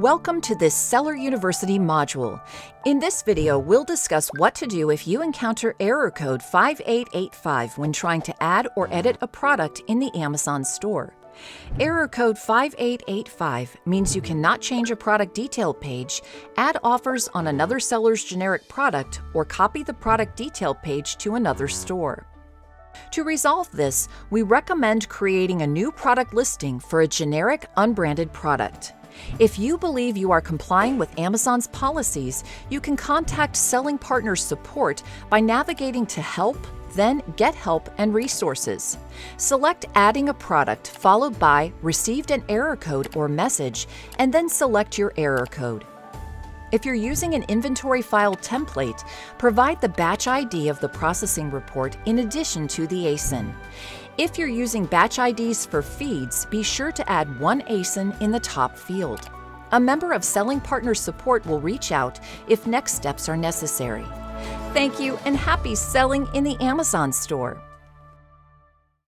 Welcome to this Seller University module. In this video, we'll discuss what to do if you encounter error code 5885 when trying to add or edit a product in the Amazon store. Error code 5885 means you cannot change a product detail page, add offers on another seller's generic product, or copy the product detail page to another store. To resolve this, we recommend creating a new product listing for a generic, unbranded product. If you believe you are complying with Amazon's policies, you can contact Selling Partners Support by navigating to Help, then Get Help and Resources. Select Adding a Product followed by Received an Error Code or Message, and then select your error code. If you're using an inventory file template, provide the batch ID of the processing report in addition to the ASIN. If you're using batch IDs for feeds, be sure to add one ASIN in the top field. A member of Selling Partners Support will reach out if next steps are necessary. Thank you and happy selling in the Amazon store!